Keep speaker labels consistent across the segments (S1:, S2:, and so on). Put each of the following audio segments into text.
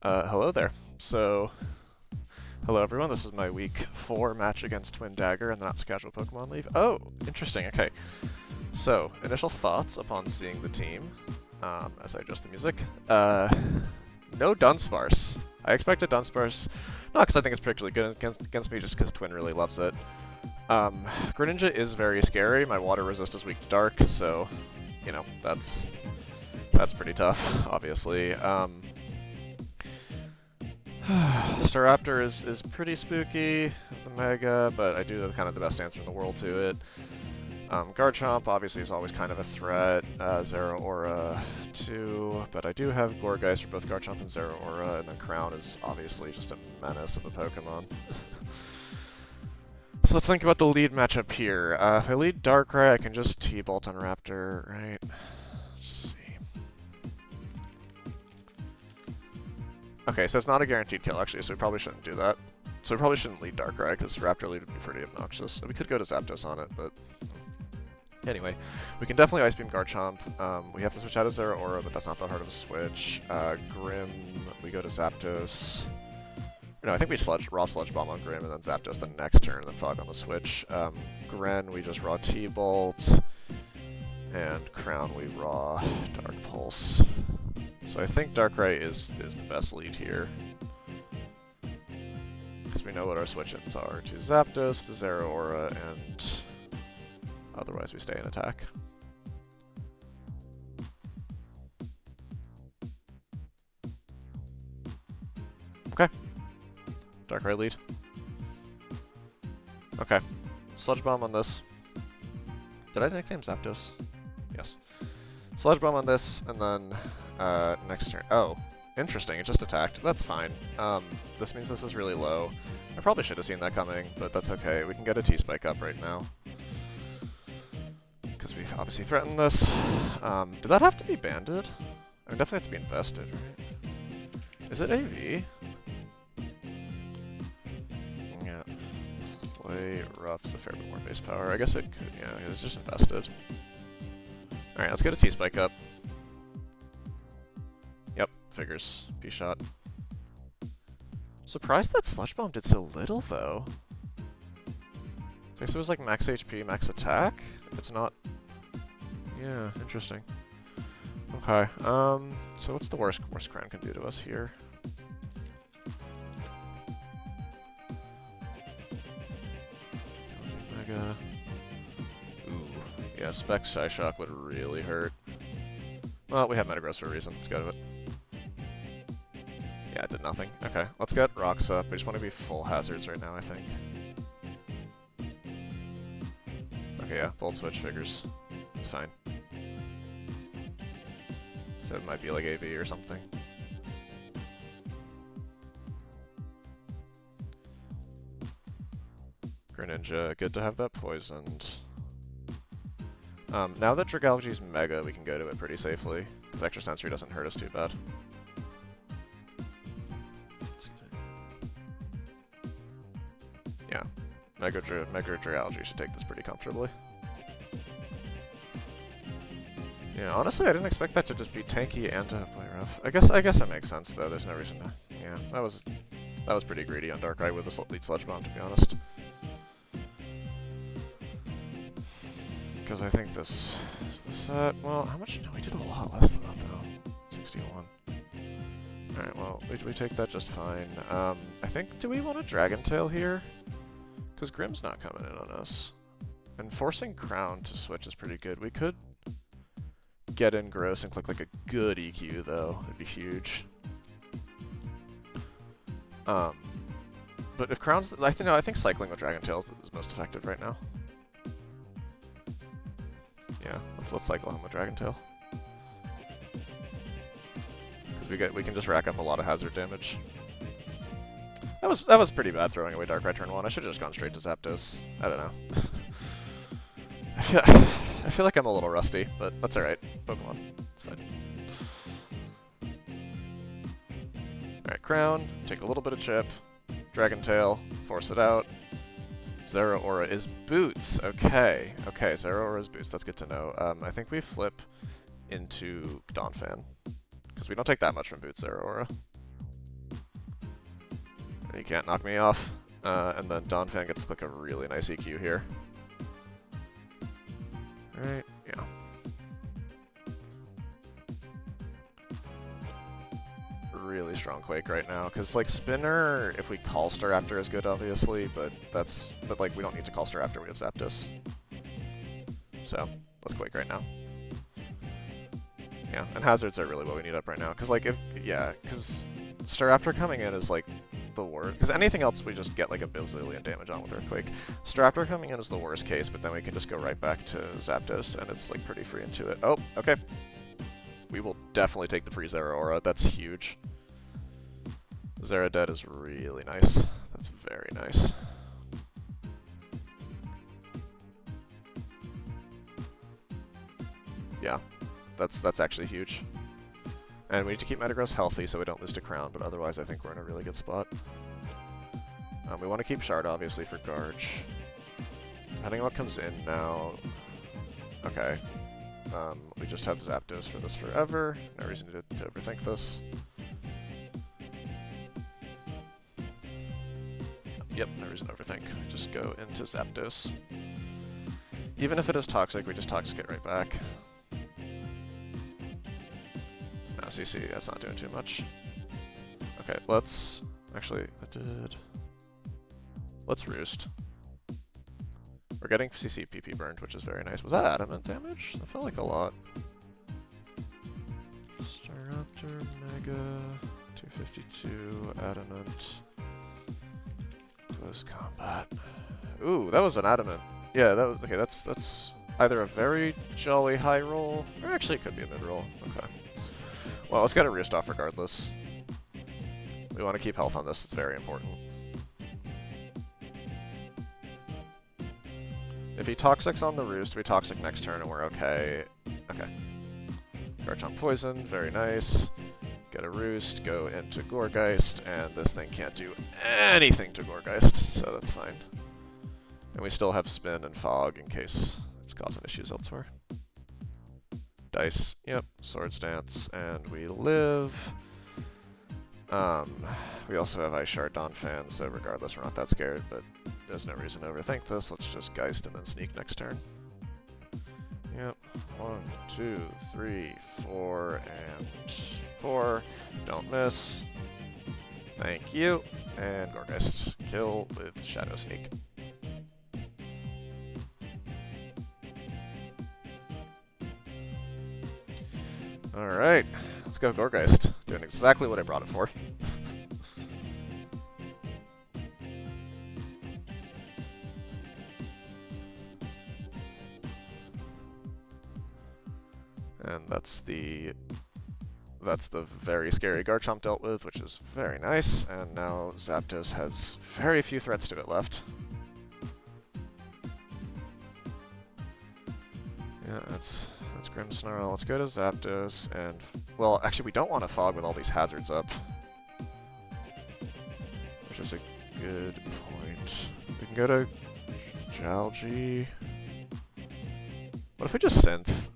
S1: Hello there. So, hello everyone, this is my week 4 match against Twindagger in the Not So Casual Pokemon League. Oh, interesting, okay. So, initial thoughts upon seeing the team, as I adjust the music. No Dunsparce. I expected Dunsparce, not because I think it's particularly good against me, just because Twin really loves it. Greninja is very scary, my water resist is weak to dark, so, you know, that's pretty tough, obviously. Staraptor is pretty spooky as the Mega, but I do have kind of the best answer in the world to it. Garchomp obviously is always kind of a threat. Zeraora too, but I do have Gourgeist for both Garchomp and Zeraora, and then Crown is obviously just a menace of a Pokemon. So let's think about the lead matchup here. If I lead Darkrai, I can just T-Bolt on Raptor, right? Okay, so it's not a guaranteed kill, actually, so we probably shouldn't do that. So we probably shouldn't lead Darkrai, because Raptor lead would be pretty obnoxious. We could go to Zapdos on it, but... Anyway, we can definitely Ice Beam Garchomp. We have to switch out of Zeraora, but that's not that hard of a switch. Grim, we go to Zapdos. No, I think we raw Sludge Bomb on Grim, and then Zapdos the next turn, and then Fog on the switch. Gren, we just raw T-Bolt. And Crown, we raw Dark Pulse. So I think Darkrai is the best lead here. Because we know what our switch-ins are to Zapdos, to Zeraora, and otherwise we stay in attack. Okay. Darkrai lead. Okay. Sludge Bomb on this. Did I nickname Zapdos? Yes. Sludge Bomb on this, and then next turn. Oh, interesting. It just attacked. That's fine. This means this is really low. I probably should have seen that coming, but that's okay. We can get a T-Spike up right now. Because we obviously threatened this. Did that have to be banded? I mean, definitely have to be invested, right? Is it AV? Yeah. Play Rough's a fair bit more base power. I guess it could, yeah, it's just invested. Alright, let's get a T-Spike up. Yep, figures. P-Shot. Surprised that Sludge Bomb did so little, though. I guess it was like max HP, max attack? If it's not... Yeah, interesting. Okay, so what's the worst Crown can do to us here? Mega... Yeah, Spec Shy Shock would really hurt. Well, we have Metagross for a reason. Let's go to it. Yeah, it did nothing. Okay, let's get Rocks up. We just want to be full hazards right now, I think. Okay, yeah, Volt Switch figures. It's fine. So it might be like AV or something. Greninja, good to have that poisoned. Now that Dragalge's Mega, we can go to it pretty safely, because Extra Sensory doesn't hurt us too bad. Yeah, Mega Dragalge should take this pretty comfortably. Yeah, honestly, I didn't expect that to just be tanky and to play rough. I guess that makes sense though. There's no reason to. Yeah, that was pretty greedy on Darkrai with the lead Sludge Bomb, to be honest. Because I think this is the set. Well, how much? No, we did a lot less than that, though. 61. Alright, well, we take that just fine. I think, do we want a Dragon Tail here? Because Grim's not coming in on us. And forcing Crown to switch is pretty good. We could get in Gross and click like a good EQ, though. It'd be huge. But if Crown's... I think cycling with Dragon Tail is most effective right now. Yeah, let's cycle him with Dragon Tail. Because we can just rack up a lot of hazard damage. That was pretty bad throwing away Darkrai turn 1. I should have just gone straight to Zapdos. I don't know. I feel like I'm a little rusty, but that's alright. Pokemon. It's fine. Alright, Crown. Take a little bit of chip. Dragon Tail. Force it out. Zeraora is Boots. Okay. Okay, Zeraora is Boots. That's good to know. I think we flip into Donphan. Because we don't take that much from Boots Zeraora. You can't knock me off. And then Donphan gets like a really nice EQ here. Alright, yeah. Really strong Quake right now, because like Spinner, if we call Staraptor is good obviously, but like we don't need to call Staraptor, we have Zapdos. So, let's Quake right now. Yeah, and hazards are really what we need up right now, because like because Staraptor coming in is like the worst, because anything else we just get like a bazillion damage on with Earthquake. Staraptor coming in is the worst case, but then we can just go right back to Zapdos, and it's like pretty free into it. Oh, okay. We will definitely take the free Zeraora, that's huge. Zera dead is really nice. That's very nice. Yeah, that's actually huge. And we need to keep Metagross healthy so we don't lose to Crown, but otherwise I think we're in a really good spot. We want to keep Shard, obviously, for Garge. Depending on what comes in now... Okay. We just have Zapdos for this forever. No reason to overthink this. Yep, no reason to overthink. Just go into Zapdos. Even if it is toxic, we just toxic it right back. No, CC, that's not doing too much. Okay, let's... Actually, let's Roost. We're getting CC PP burned, which is very nice. Was that adamant damage? That felt like a lot. Staraptor, Mega, 252, adamant. Close combat. Ooh, that was an adamant. Yeah, that was okay. That's either a very jolly high roll, or actually it could be a mid roll. Okay. Well, let's get a Roost off regardless. We want to keep health on this. It's very important. If he Toxics on the Roost, we Toxic next turn and we're okay. Okay. Garchomp Poison, very nice. Get a Roost, go into Gourgeist, and this thing can't do anything to Gourgeist, so that's fine. And we still have Spin and Fog in case it's causing issues elsewhere. Dice, yep, Swords Dance, and we live. We also have Ice Shard Donphan, so regardless we're not that scared, but there's no reason to overthink this. Let's just Geist and then Sneak next turn. Yep, 1, 2, 3, 4, and 4. Don't miss. Thank you. And Gourgeist. Kill with Shadow Sneak. Alright, let's go Gourgeist. Doing exactly what I brought it for. And that's the very scary Garchomp dealt with, which is very nice. And now Zapdos has very few threats to it left. Yeah, that's Grimmsnarl. Let's go to Zapdos, and well, actually, we don't want to Fog with all these hazards up, which is a good point. We can go to Jalgi. What if we just Synth?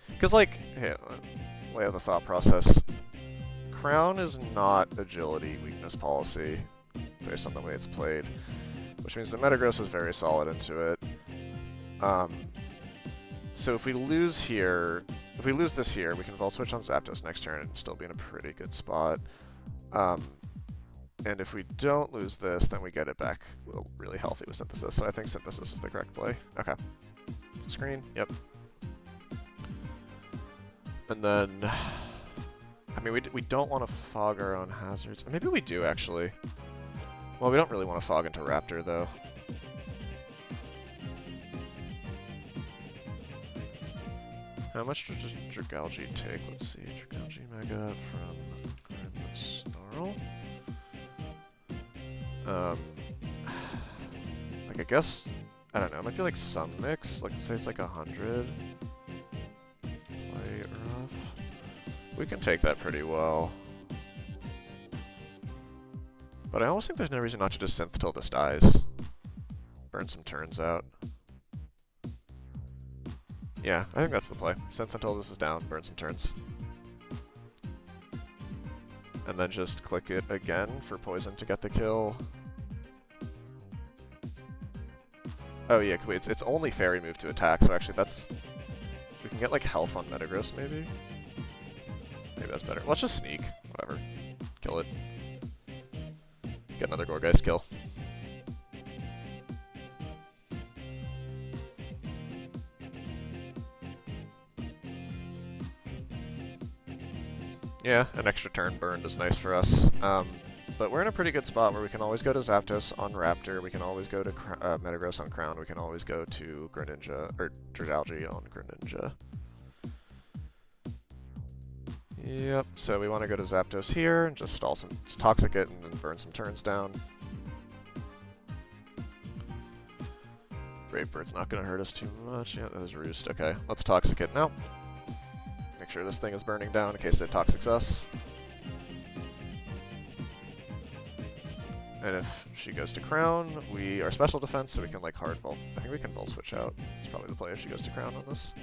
S1: Because, like, hey, lay out the thought process. Crown is not agility weakness policy, based on the way it's played, which means the Metagross is very solid into it. So if we lose here, if we lose this here, we can Volt Switch on Zapdos next turn and still be in a pretty good spot. And if we don't lose this, then we get it back really healthy with Synthesis. So I think Synthesis is the correct play. Okay. It's a screen. Yep. And then, I mean, we don't want to Fog our own hazards. Or maybe we do, actually. Well, we don't really want to Fog into Raptor, though. How much does Dragalge take? Let's see. Dragalge Mega from Grimmsnarl. Like, I guess, I don't know, it might be like some mix. Like, let's say it's like 100. Play rough. We can take that pretty well. But I almost think there's no reason not to just Synth till this dies. Burn some turns out. Yeah, I think that's the play. Synth until this is down, burn some turns. And then just click it again for poison to get the kill. Oh yeah, wait, it's only fairy move to attack, so actually that's... We can get like health on Metagross maybe? Maybe that's better. Let's just sneak. Whatever. Kill it. Get another Gourgeist kill. Yeah, an extra turn burned is nice for us. But we're in a pretty good spot where we can always go to Zapdos on Raptor, we can always go to Metagross on Crown, we can always go to Greninja, or Dragalge on Greninja. Yep, so we want to go to Zapdos here and just stall some Toxic it and then burn some turns down. Brave Bird's not going to hurt us too much. Yeah, that is Roost. Okay, let's Toxic it now. Make sure this thing is burning down in case it Toxics us. And if she goes to Crown, we are special defense, so we can like hard Volt. I think we can Volt Switch out. It's probably the play if she goes to Crown on this.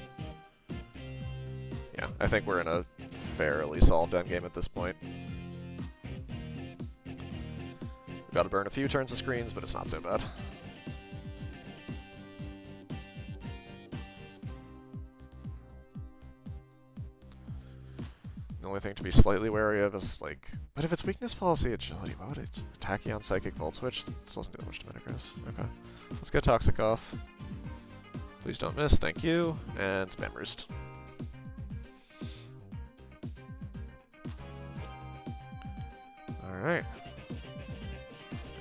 S1: Yeah, I think we're in a fairly solved endgame at this point. We've got to burn a few turns of screens, but it's not so bad. The only thing to be slightly wary of is like, but if it's weakness policy agility, why would it attack on Psychic Volt Switch? This doesn't do that much to Metagross. Okay, let's get Toxic off. Please don't miss, thank you, and Spam Roost. Alright.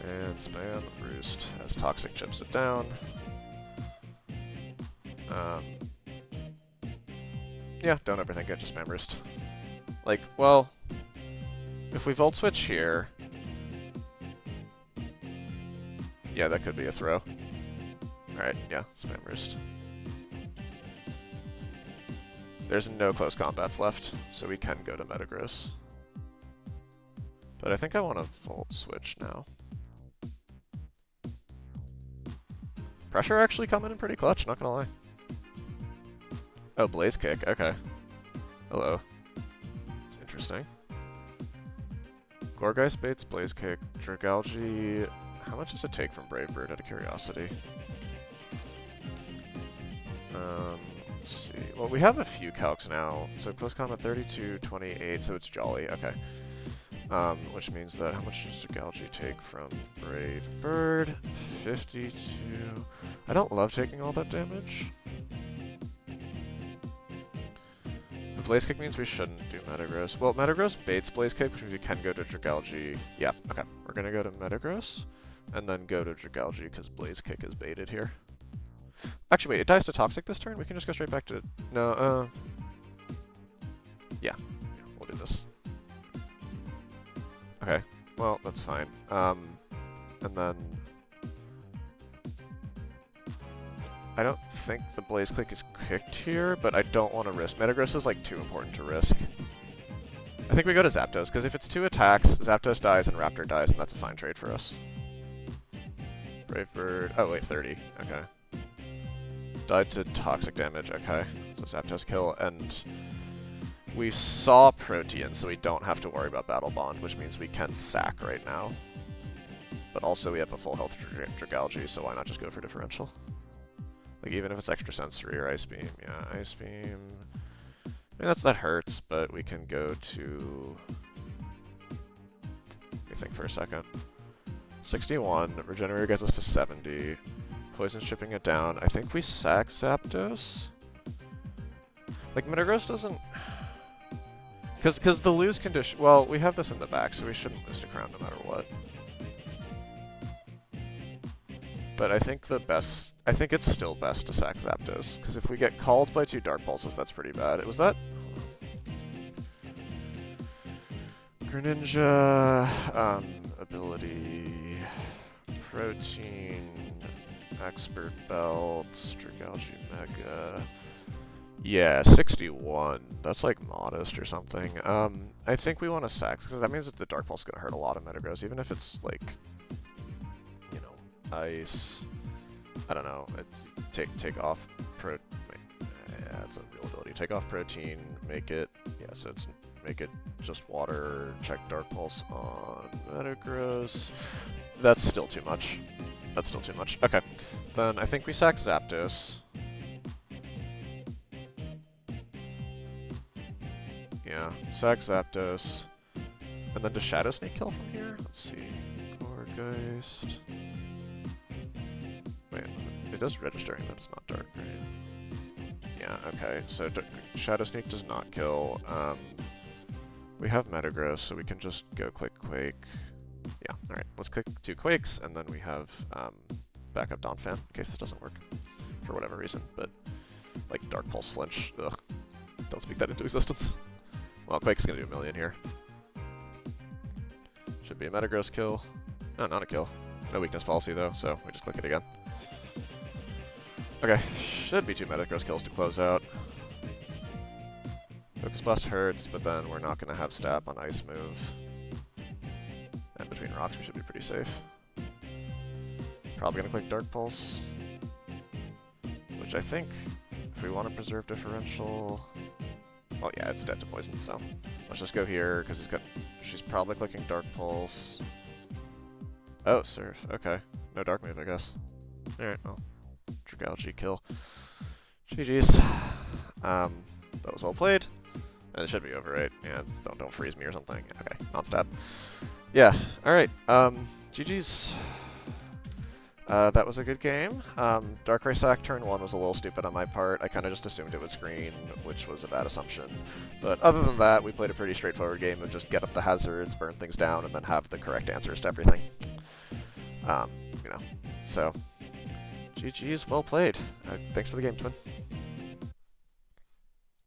S1: And Spam Roost as Toxic chips it down. Yeah, don't overthink it, just Spam Roost. Like, well, if we Volt Switch here... Yeah, that could be a throw. Alright, yeah, Spam Roost. There's no close combats left, so we can go to Metagross. But I think I want to Volt Switch now. Pressure actually coming in pretty clutch, not gonna lie. Oh, Blaze Kick, okay. Hello. It's interesting. Gourgeist baits Blaze Kick, Dragalge. How much does it take from Brave Bird out of curiosity? Let's see. Well, we have a few calcs now. So close combat 32, 28, so it's Jolly, okay. Which means that how much does Dragalge take from Brave Bird? 52. I don't love taking all that damage. The Blaze Kick means we shouldn't do Metagross. Well, Metagross baits Blaze Kick, which means we can go to Dragalge. Yeah, okay. We're gonna go to Metagross, and then go to Dragalge, because Blaze Kick is baited here. Actually, wait, it dies to Toxic this turn? We can just go straight back to... No, yeah, we'll do this. Okay, well, that's fine. And then... I don't think the Blaze Click is kicked here, but I don't want to risk. Metagross is, like, too important to risk. I think we go to Zapdos, because if it's 2 attacks, Zapdos dies and Raptor dies, and that's a fine trade for us. Brave Bird... Oh, wait, 30. Okay. Died to Toxic damage, okay. So Zapdos kill, and... We saw Protean, so we don't have to worry about Battle Bond, which means we can sack right now. But also we have a full health Dragalge, so why not just go for differential? Like, even if it's extra sensory or Ice Beam. Yeah, Ice Beam... I mean, that hurts, but we can go to... Let me think for a second. 61, Regenerator gets us to 70. Poison's chipping it down. I think we sack Zapdos? Like, Metagross doesn't... Because the lose condition... Well, we have this in the back, so we shouldn't lose to Crown no matter what. But I think the best... I think it's still best to sack Zapdos, because if we get called by 2 Dark Pulses, that's pretty bad. Was that... Greninja... ability... Protein... Expert Belt... Dragalge Mega... Yeah, 61. That's like modest or something. I think we want to sack, because that means that the Dark Pulse is going to hurt a lot of Metagross, even if it's like, you know, Ice. I don't know. It's take off yeah, it's a real ability. Take off Protein, make it. Yeah, so it's make it just water, check Dark Pulse on Metagross. That's still too much. That's still too much. Okay, then I think we sack Zapdos. Yeah, sack Zapdos. And then does Shadow Sneak kill from here? Let's see. Gourgeist. Wait, it does registering that it's not dark, right? Yeah, okay, so Shadow Sneak does not kill. We have Metagross, so we can just go click Quake. Yeah, alright, let's click 2 Quakes, and then we have backup Donphan, in case this doesn't work, for whatever reason, but, like, Dark Pulse Flinch, ugh, don't speak that into existence. Well, Quake's gonna do a million here. Should be a Metagross kill. No, not a kill. No weakness policy, though, so we just click it again. Okay, should be 2 Metagross kills to close out. Focus Blast hurts, but then we're not gonna have Stab on Ice move. And between rocks, we should be pretty safe. Probably gonna click Dark Pulse, which I think, if we want to preserve differential, well, yeah, it's dead to poison, so let's just go here because she's probably clicking Dark Pulse. Oh, Surf. Okay, no Dark move, I guess. All right, well, Dragalge kill. GG's. That was well played. And it should be over, right? Yeah, don't freeze me or something. Okay, non-stab. Yeah, alright. GG's. That was a good game. Darkrai Sack turn 1 was a little stupid on my part. I kind of just assumed it would screen, which was a bad assumption. But other than that, we played a pretty straightforward game of just get up the hazards, burn things down, and then have the correct answers to everything. You know, so GG's, well played. Thanks for the game, Twin.